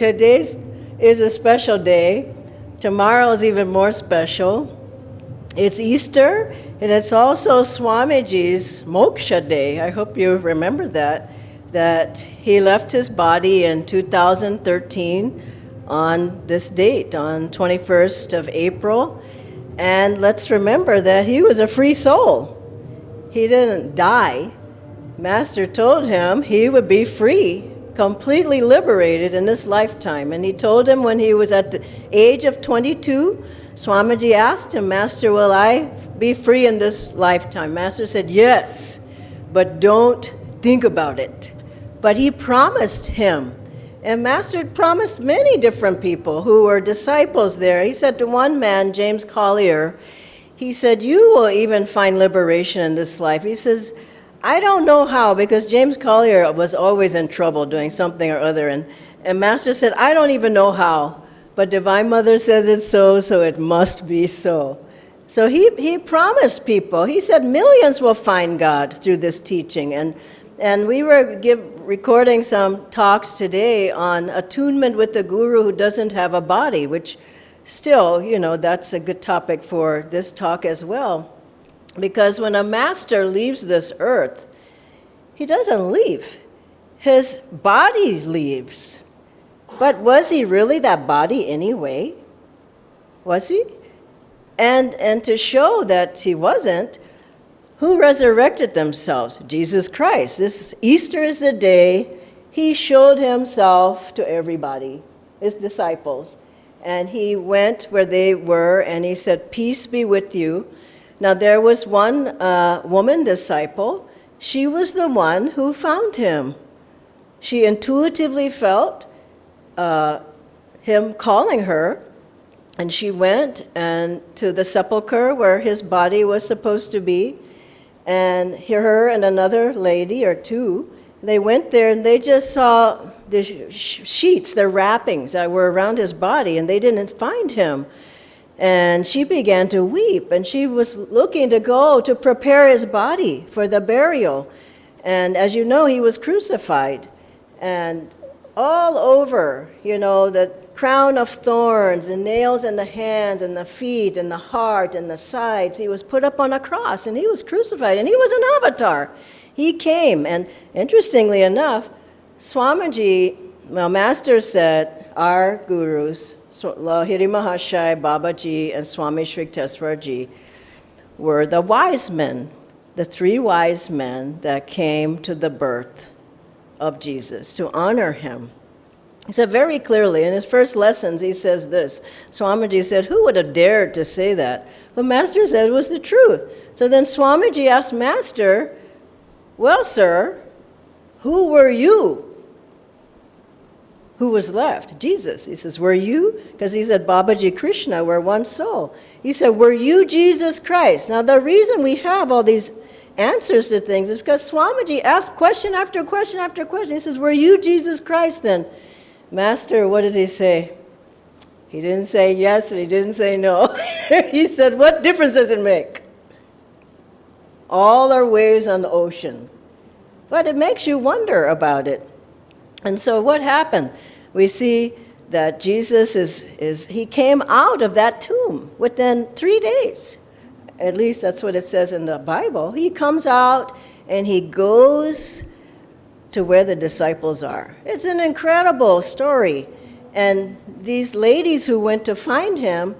today is a special day. Tomorrow is even more special. It's Easter, and it's also Swamiji's Moksha Day. I hope you remember that he left his body in 2013 on this date, on 21st of April. And let's remember that he was a free soul. He didn't die. Master told him he would be free, completely liberated in this lifetime. And he told him when he was at the age of 22, Swamiji asked him, Master, will I be free in this lifetime? Master said, yes, but don't think about it. But he promised him. And Master had promised many different people who were disciples there. He said to one man, James Collier, he said, you will even find liberation in this life. He says, I don't know how, because James Collier was always in trouble doing something or other. And Master said, I don't even know how, but Divine Mother says it's so it must be so. So he promised people. He said millions will find God through this teaching. And we were recording some talks today on attunement with the Guru who doesn't have a body, which still, that's a good topic for this talk as well. Because when a master leaves this earth, he doesn't leave. His body leaves. But was he really that body anyway? Was he? And to show that he wasn't, who resurrected themselves? Jesus Christ. This Easter is the day he showed himself to everybody, his disciples. And he went where they were and he said, peace be with you. Now there was one woman disciple. She was the one who found him. She intuitively felt him calling her, and she went to the sepulcher where his body was supposed to be, and her and another lady or two, they went there and they just saw the sheets, the wrappings that were around his body, and they didn't find him. And she began to weep, and she was looking to go to prepare his body for the burial. And as you know, he was crucified. And all over, the crown of thorns and nails in the hands and the feet and the heart and the sides, he was put up on a cross, and he was crucified, and he was an avatar. He came, and interestingly enough, Swamiji, Master said, our gurus, Lahiri Mahashai, Babaji, and Swami Sri Yukteswar were the wise men, the three wise men that came to the birth of Jesus to honor him. He said very clearly, in his first lessons, he says this. Swamiji said, who would have dared to say that? But Master said it was the truth. So then Swamiji asked Master, well, sir, who were you? Who was left? Jesus. He says, were you? Because he said, Babaji, Krishna, we're one soul. He said, were you Jesus Christ? Now, the reason we have all these answers to things is because Swamiji asked question after question after question. He says, were you Jesus Christ then? Master, what did he say? He didn't say yes and he didn't say no. He said, what difference does it make? All are waves on the ocean. But it makes you wonder about it. And so what happened? We see that Jesus he came out of that tomb within 3 days. At least that's what it says in the Bible. He comes out and he goes to where the disciples are. It's an incredible story. And these ladies who went to find him,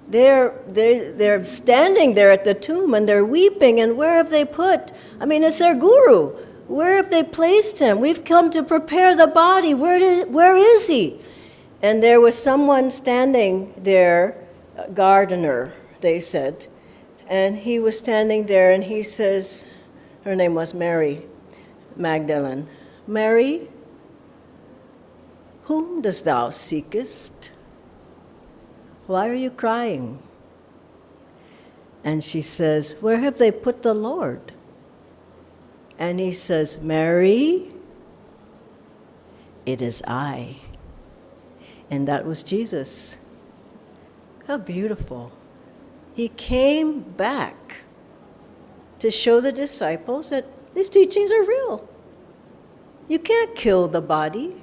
they're standing there at the tomb and they're weeping. And where have they put? It's their guru. Where have they placed him? We've come to prepare the body. Where is he? And there was someone standing there, a gardener, they said. And he was standing there and he says, her name was Mary Magdalene. Mary, whom dost thou seekest? Why are you crying? And she says, where have they put the Lord? And he says, Mary, it is I. And that was Jesus. How beautiful. He came back to show the disciples that these teachings are real. You can't kill the body.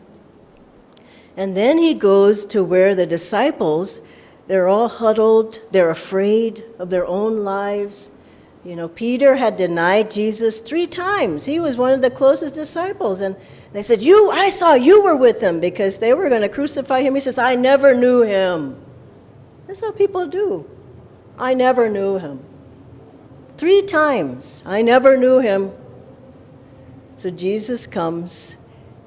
And then he goes to where the disciples, they're all huddled, they're afraid of their own lives. You know, Peter had denied Jesus 3 times. He was one of the closest disciples. And they said, I saw you were with him, because they were going to crucify him. He says, I never knew him. That's how people do. I never knew him. 3 times, I never knew him. So Jesus comes,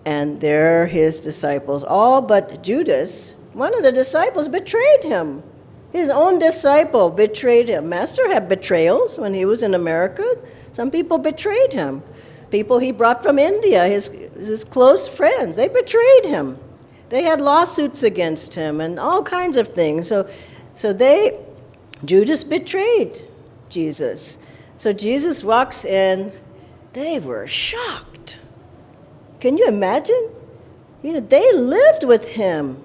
and there are his disciples, all but Judas. One of the disciples betrayed him. His own disciple betrayed him. Master had betrayals when he was in America. Some people betrayed him. People he brought from India, his close friends, they betrayed him. They had lawsuits against him and all kinds of things. So Judas betrayed Jesus. So Jesus walks in. They were shocked. Can you imagine? You know, they lived with him.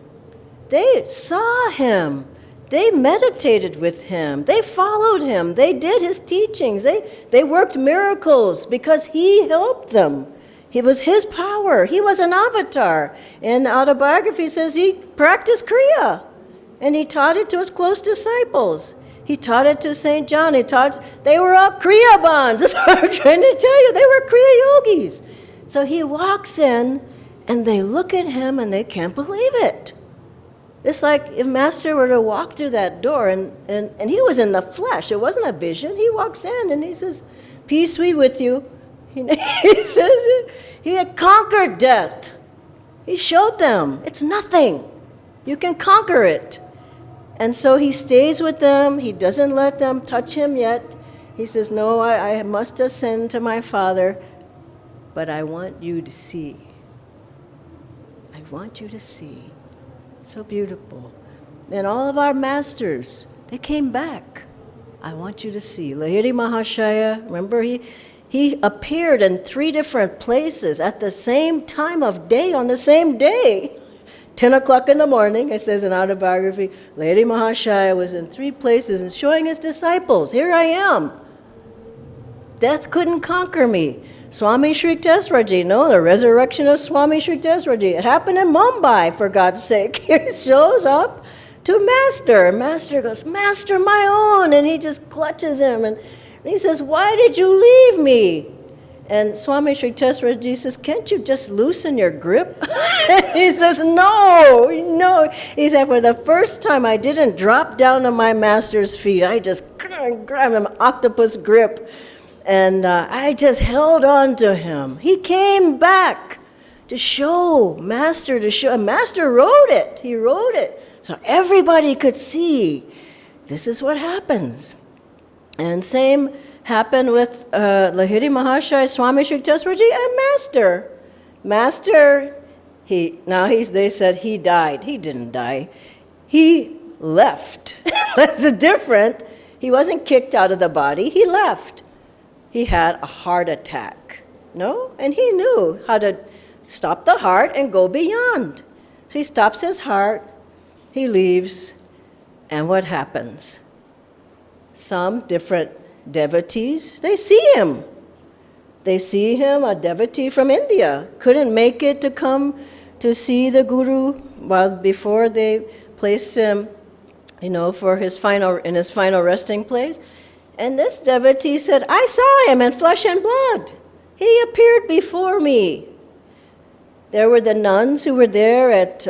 They saw him. They meditated with him. They followed him. They did his teachings. They worked miracles because he helped them. It was his power. He was an avatar. In autobiography, it says he practiced Kriya. And he taught it to his close disciples. He taught it to St. John. They were all Kriya bonds. That's what I'm trying to tell you. They were Kriya yogis. So he walks in, and they look at him, and they can't believe it. It's like if Master were to walk through that door, and he was in the flesh. It wasn't a vision. He walks in, and he says, peace be with you. He says he had conquered death. He showed them it's nothing. You can conquer it. And so he stays with them. He doesn't let them touch him yet. He says, no, I must ascend to my Father, but I want you to see. I want you to see. So beautiful. And all of our masters, they came back. I want you to see. Lahiri Mahashaya, remember he appeared in 3 different places at the same time of day on the same day. 10 o'clock in the morning, it says in autobiography, Lahiri Mahashaya was in 3 places and showing his disciples, here I am. Death couldn't conquer me. Swami Sri Tesraji, no, the resurrection of Swami Sri Tesraji. It happened in Mumbai, for God's sake. He shows up to Master. Master goes, Master, my own. And he just clutches him. And he says, why did you leave me? And Swami Sri Tesraji says, can't you just loosen your grip? He says, no. He said, for the first time, I didn't drop down on my Master's feet. I just grabbed him, octopus grip. And I just held on to him. He came back to show, Master to show. And Master wrote it. He wrote it. So everybody could see this is what happens. And same happened with Lahiri Mahashaya, Swami Sri Tesraji, and Master. Master, they said he died. He didn't die. He left. That's different. He wasn't kicked out of the body. He left. He had a heart attack, no? And he knew how to stop the heart and go beyond. So he stops his heart, he leaves, and what happens? Some different devotees, they see him. They see him, a devotee from India, couldn't make it to come to see the Guru before they placed him, for his final resting place. And this devotee said, I saw him in flesh and blood. He appeared before me. There were the nuns who were there at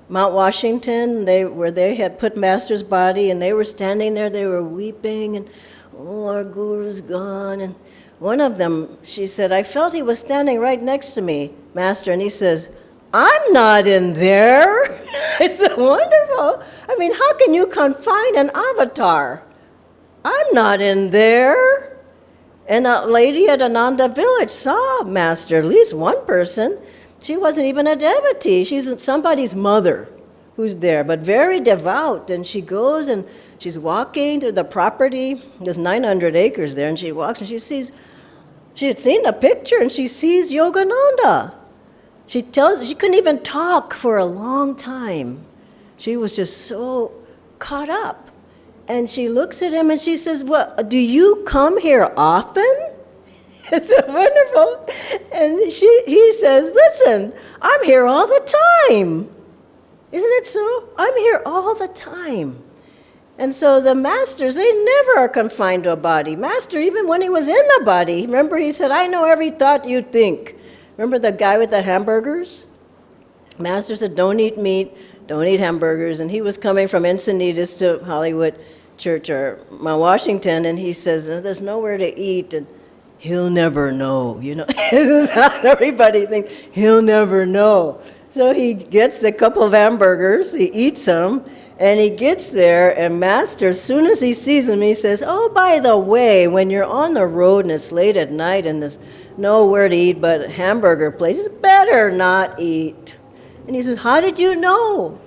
Mount Washington. They had put Master's body, and they were standing there. They were weeping, and our Guru's gone. And one of them, she said, I felt he was standing right next to me, Master. And he says, I'm not in there. It's wonderful. I mean, how can you confine an avatar? I'm not in there. And a lady at Ananda village saw Master, at least one person. She wasn't even a devotee. She's somebody's mother who's there, but very devout. And she goes and she's walking to the property. There's 900 acres there. And she walks and she had seen the picture, and she sees Yogananda. She couldn't even talk for a long time. She was just so caught up. And she looks at him and she says, well, do you come here often? It's so wonderful. And he says, listen, I'm here all the time. Isn't it so? I'm here all the time. And so the masters, they never are confined to a body. Master, even when he was in the body, remember he said, I know every thought you think. Remember the guy with the hamburgers? Master said, don't eat meat, don't eat hamburgers. And he was coming from Encinitas to Hollywood Church or Mount Washington, and he says, there's nowhere to eat. And he'll never know, Not everybody thinks he'll never know. So he gets the couple of hamburgers, he eats them, and he gets there, and Master, as soon as he sees him, he says, oh, by the way, when you're on the road and it's late at night and there's nowhere to eat but hamburger places, better not eat. And he says, how did you know?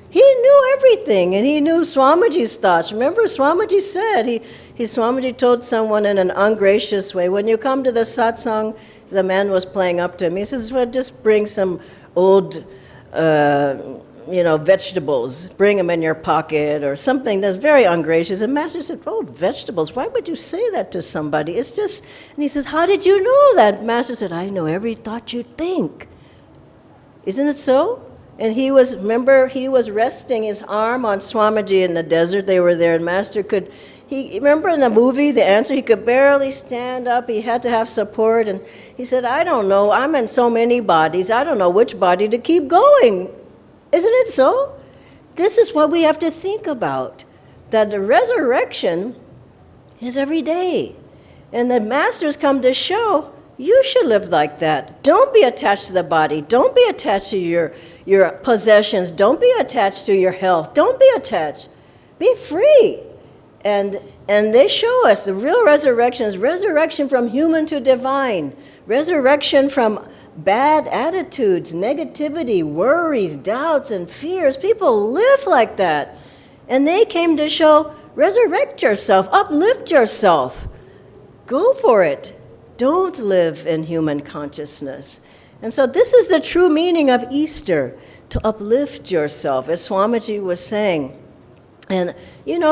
He knew everything, and he knew Swamiji's thoughts. Remember, Swamiji said, Swamiji told someone in an ungracious way, when you come to the satsang, the man was playing up to him. He says, well, just bring some old, vegetables. Bring them in your pocket or something that's very ungracious. And Master said, oh, vegetables, why would you say that to somebody? It's just, and he says, how did you know that? Master said, I know every thought you think. Isn't it so? And he was resting his arm on Swamiji in the desert. They were there, and Master remember in the movie, The Answer, he could barely stand up. He had to have support. And he said, I don't know, I'm in so many bodies. I don't know which body to keep going. Isn't it so? This is what we have to think about, that the resurrection is every day. And the Masters come to show, you should live like that. Don't be attached to the body. Don't be attached to your possessions. Don't be attached to your health. Don't be attached. Be free. And they show us the real resurrection is resurrection from human to divine. Resurrection from bad attitudes, negativity, worries, doubts, and fears. People live like that. And they came to show, resurrect yourself, uplift yourself. Go for it. Don't live in human consciousness. And so this is the true meaning of Easter, to uplift yourself, as Swamiji was saying. And,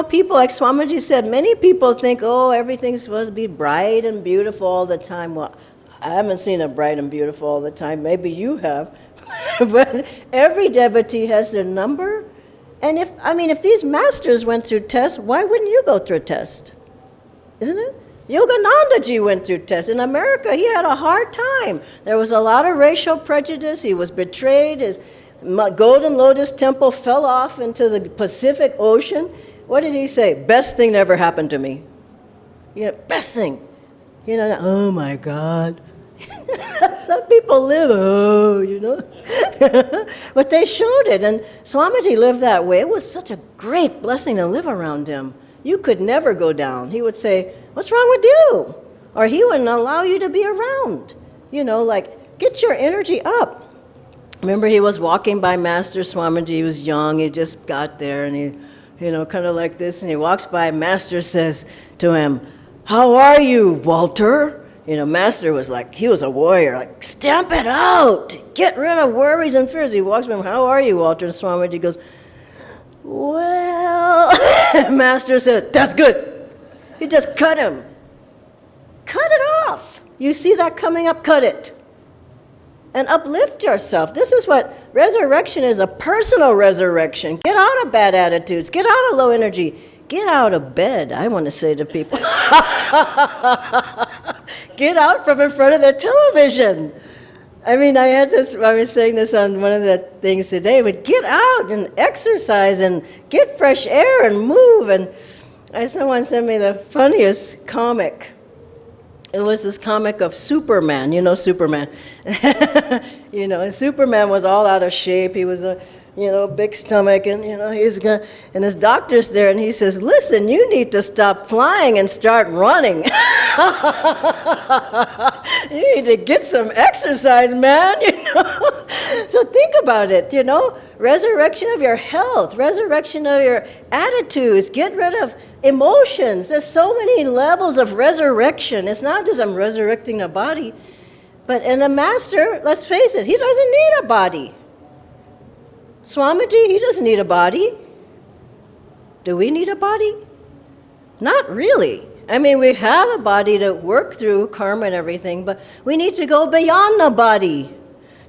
people, like Swamiji said, many people think, oh, everything's supposed to be bright and beautiful all the time. Well, I haven't seen it bright and beautiful all the time. Maybe you have. But every devotee has their number. And if these masters went through tests, why wouldn't you go through a test? Isn't it? Yoganandaji went through tests. In America, he had a hard time. There was a lot of racial prejudice. He was betrayed. His Golden Lotus Temple fell off into the Pacific Ocean. What did he say? Best thing that ever happened to me. Best thing. Oh my God. Some people live, But they showed it, and Swamiji lived that way. It was such a great blessing to live around him. You could never go down. He would say, what's wrong with you? Or he wouldn't allow you to be around. Get your energy up. Remember, he was walking by Master Swamiji. He was young. He just got there, and he, kind of like this, and he walks by. Master says to him, how are you, Walter? Master was he was a warrior, stamp it out. Get rid of worries and fears. He walks by him, how are you, Walter? And Swamiji goes, well, Master said, that's good. You just cut him. Cut it off. You see that coming up, cut it. And uplift yourself. This is what resurrection is, a personal resurrection. Get out of bad attitudes. Get out of low energy. Get out of bed, I want to say to people. Get out from in front of the television. I was saying this on one of the things today, but get out and exercise and get fresh air and move. And someone sent me the funniest comic. It was this comic of Superman. Superman. And Superman was all out of shape. He was a big stomach, and and his doctor's there, and he says, listen, you need to stop flying and start running. You need to get some exercise, man, So think about it, resurrection of your health, resurrection of your attitudes, get rid of emotions. There's so many levels of resurrection. It's not just I'm resurrecting a body, but in a master, let's face it, he doesn't need a body. Swamiji, he doesn't need a body. Do we need a body? Not really. We have a body to work through karma and everything, but we need to go beyond the body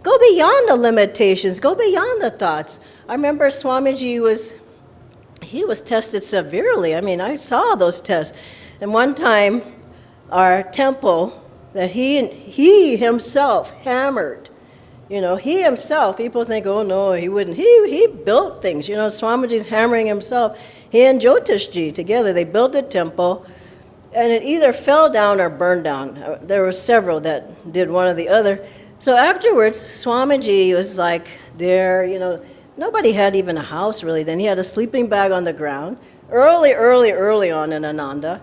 Go beyond the limitations. Go beyond the thoughts. I remember Swamiji was tested severely. I mean, I saw those tests. And one time, our temple that he himself hammered, he himself, people think, oh no, he wouldn't. He built things. Swamiji's hammering himself. He and Jyotishji together, they built a temple, and it either fell down or burned down. There were several that did one or the other. So afterwards, Swamiji was like there, nobody had even a house really then. He had a sleeping bag on the ground, early on in Ananda.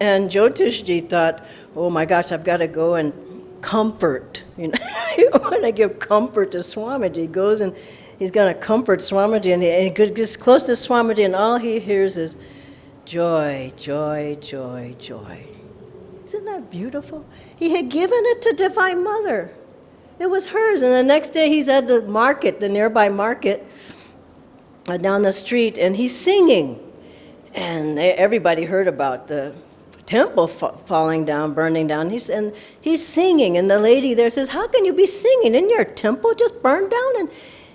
And Jyotishji thought, oh my gosh, I've got to go and comfort. You want to give comfort to Swamiji. He goes and he's going to comfort Swamiji, and he gets close to Swamiji, and all he hears is, joy, joy, joy, joy. Isn't that beautiful? He had given it to Divine Mother. It was hers. And the next day he's at the market, the nearby market, down the street, and he's singing. And everybody heard about the temple falling down, burning down. And he's singing, and the lady there says, how can you be singing? In your temple just burned down? And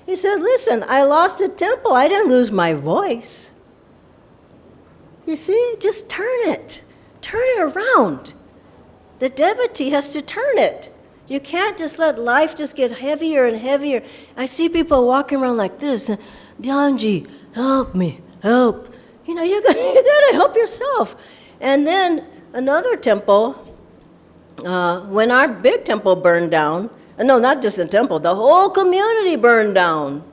he said, listen, I lost a temple. I didn't lose my voice. You see, just turn it around. The devotee has to turn it. You can't just let life just get heavier and heavier. I see people walking around like this, Dhyanji, help me, help. You gotta help yourself. And then another temple, when our big temple burned down, no, not just the temple, the whole community burned down.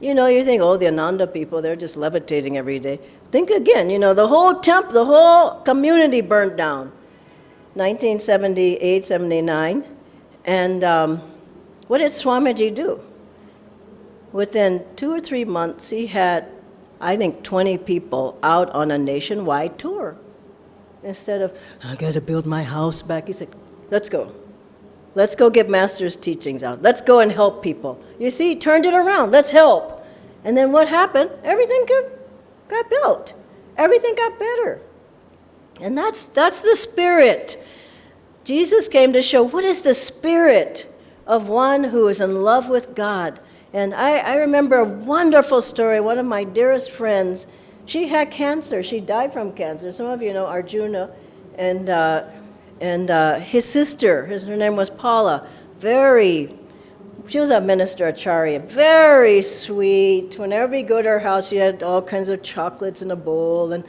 You think, oh, the Ananda people, they're just levitating every day. Think again, the whole the whole community burned down. 1978, 79. And what did Swamiji do? Within 2 or 3 months, he had, I think, 20 people out on a nationwide tour. Instead of, I got to build my house back, he said, let's go. Let's go get Master's teachings out. Let's go and help people. You see, he turned it around. Let's help. And then what happened? Everything got built. Everything got better. And that's the spirit. Jesus came to show what is the spirit of one who is in love with God. And I remember a wonderful story. One of my dearest friends, she had cancer. She died from cancer. Some of you know Arjuna and his sister. Her name was Paula. She was a minister, acharya, very sweet. Whenever you go to her house, she had all kinds of chocolates in a bowl, and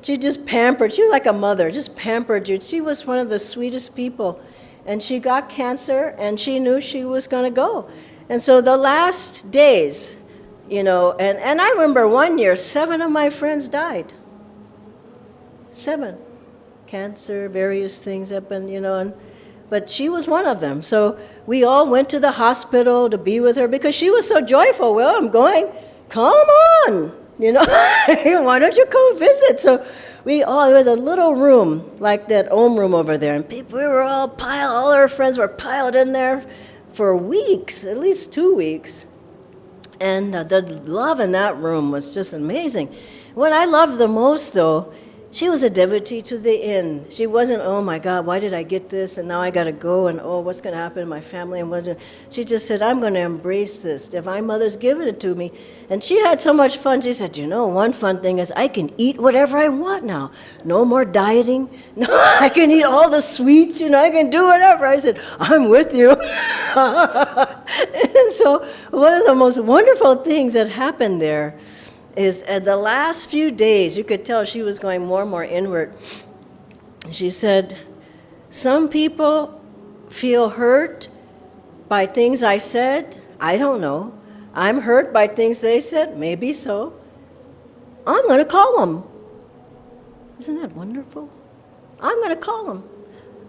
she just pampered. She was like a mother, just pampered you. She was one of the sweetest people. And she got cancer, and she knew she was going to go. And so the last days, and I remember one year, 7 of my friends died. 7. Cancer, various things happened, but she was one of them. So we all went to the hospital to be with her because she was so joyful. Well, I'm going, come on, why don't you come visit? So it was a little room, like that Om room over there, and we were all our friends were piled in there for weeks, at least 2 weeks. And the love in that room was just amazing. What I loved the most, though, she was a devotee to the end. She wasn't, oh my God, why did I get this? And now I got to go, and oh, what's going to happen to my family? And she just said, I'm going to embrace this. Divine Mother's given it to me. And she had so much fun. She said, one fun thing is I can eat whatever I want now. No more dieting. No, I can eat all the sweets. I can do whatever. I said, I'm with you. And so one of the most wonderful things that happened there is at the last few days, you could tell she was going more and more inward. She said, some people feel hurt by things I said. I don't know. I'm hurt by things they said. Maybe so. I'm going to call them. Isn't that wonderful? I'm going to call them.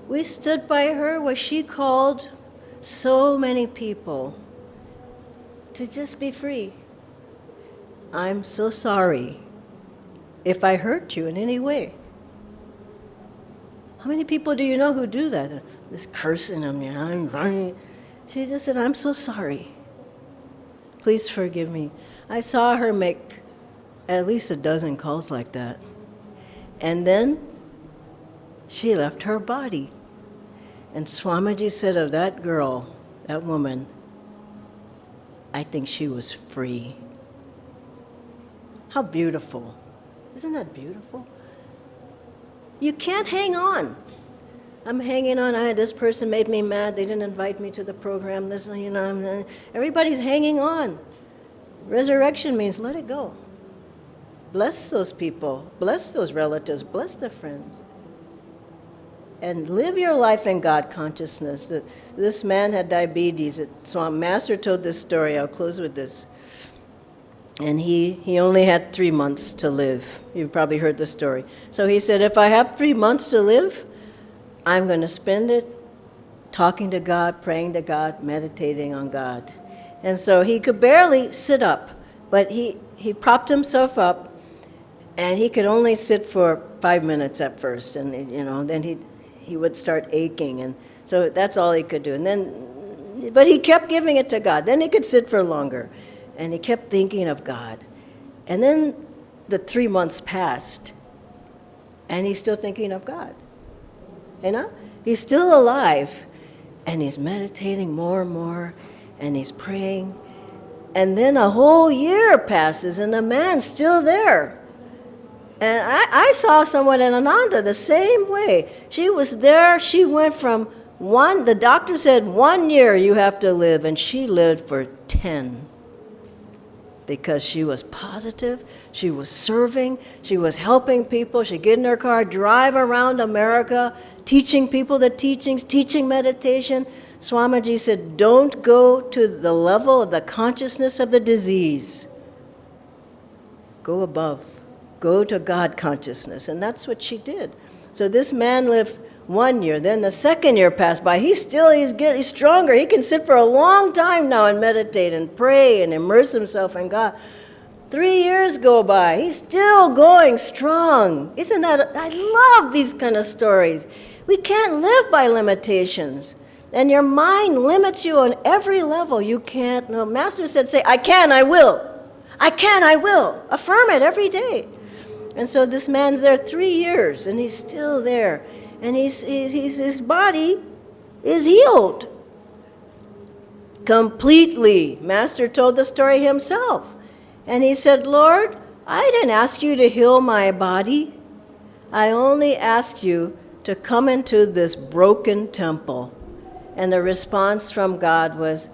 We stood by her where she called so many people to just be free. I'm so sorry if I hurt you in any way. How many people do you know who do that? Just cursing them, I'm running. She just said, I'm so sorry. Please forgive me. I saw her make at least a dozen calls like that. And then she left her body. And Swamiji said of that girl, that woman, I think she was free. How beautiful. Isn't that beautiful? You can't hang on. I'm hanging on. This person made me mad. They didn't invite me to the program. Everybody's hanging on. Resurrection means let it go. Bless those people. Bless those relatives. Bless their friends. And live your life in God consciousness. That this man had diabetes. So Master told this story. I'll close with this. And he only had 3 months to live. You've probably heard the story. So he said, if I have 3 months to live, I'm going to spend it talking to God, praying to God, meditating on God. And so he could barely sit up, but he propped himself up, and he could only sit for 5 minutes at first, and then he would start aching, and so that's all he could do. But he kept giving it to God. Then he could sit for longer, and he kept thinking of God. And then the 3 months passed, and he's still thinking of God. He's still alive, and he's meditating more and more, and he's praying. And then a whole year passes, and the man's still there. And I saw someone in Ananda the same way. She was there. She went from the doctor said 1 year you have to live, and she lived for 10. Because she was positive, she was serving, she was helping people. She'd get in her car, drive around America, teaching people the teachings, teaching meditation. Swamiji said, don't go to the level of the consciousness of the disease. Go above. Go to God consciousness. And that's what she did. So this man lived 1 year. Then the second year passed by. He's stronger. He can sit for a long time now and meditate and pray and immerse himself in God. 3 years go by. He's still going strong. Isn't that? I love these kind of stories. We can't live by limitations. And your mind limits you on every level. You can't. No, Master said, say, I can, I will. I can, I will. Affirm it every day. And so this man's there 3 years, and he's still there. And his body is healed completely. Master told the story himself. And he said, Lord, I didn't ask you to heal my body. I only asked you to come into this broken temple. And the response from God was,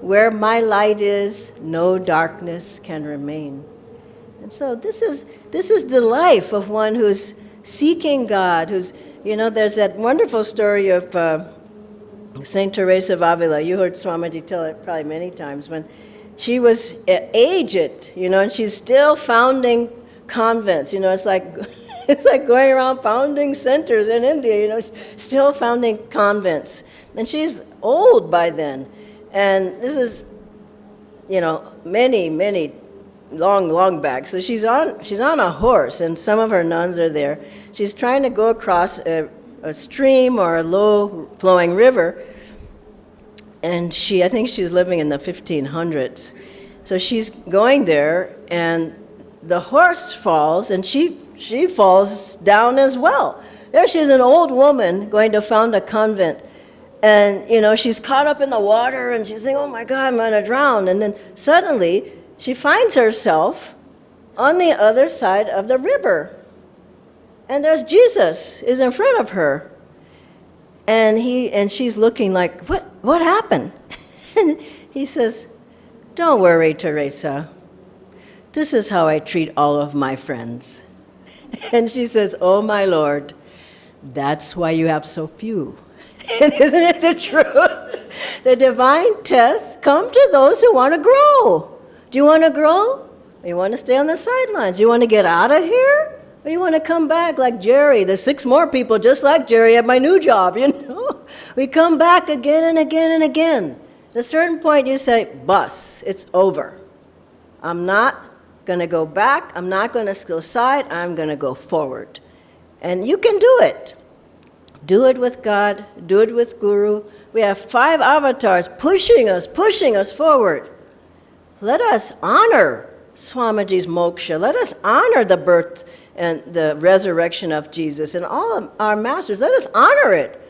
where my light is, no darkness can remain. And so this is the life of one who's seeking God, who's, there's that wonderful story of Saint Teresa of Avila. You heard Swamiji tell it probably many times, when she was aged, and she's still founding convents. It's like it's like going around founding centers in India, still founding convents. And she's old by then. And this is, many long back. So she's on a horse, and some of her nuns are there. She's trying to go across a stream or a low-flowing river, and I think she was living in the 1500s. So she's going there, and the horse falls, and she falls down as well. There she's an old woman going to found a convent, and she's caught up in the water, and she's saying, oh my God, I'm going to drown. And then suddenly she finds herself on the other side of the river. And there's Jesus is in front of her. And she's looking like, what happened? And he says, don't worry, Teresa. This is how I treat all of my friends. And she says, oh my Lord, that's why you have so few. And isn't it the truth? The divine tests come to those who want to grow. Do you want to grow? Or you want to stay on the sidelines? Do you want to get out of here? Or you want to come back like Jerry? There's 6 more people just like Jerry at my new job, We come back again and again and again. At a certain point you say, bus, it's over. I'm not going to go back. I'm not going to go side. I'm going to go forward. And you can do it. Do it with God. Do it with Guru. We have 5 avatars pushing us forward. Let us honor Swamiji's moksha. Let us honor the birth and the resurrection of Jesus and all of our masters. Let us honor it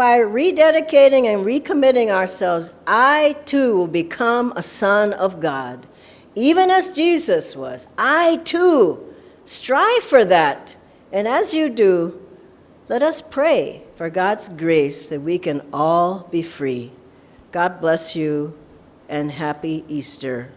by rededicating and recommitting ourselves, I too will become a son of God, even as Jesus was. I too strive for that. And as you do, let us pray for God's grace that we can all be free. God bless you and happy Easter.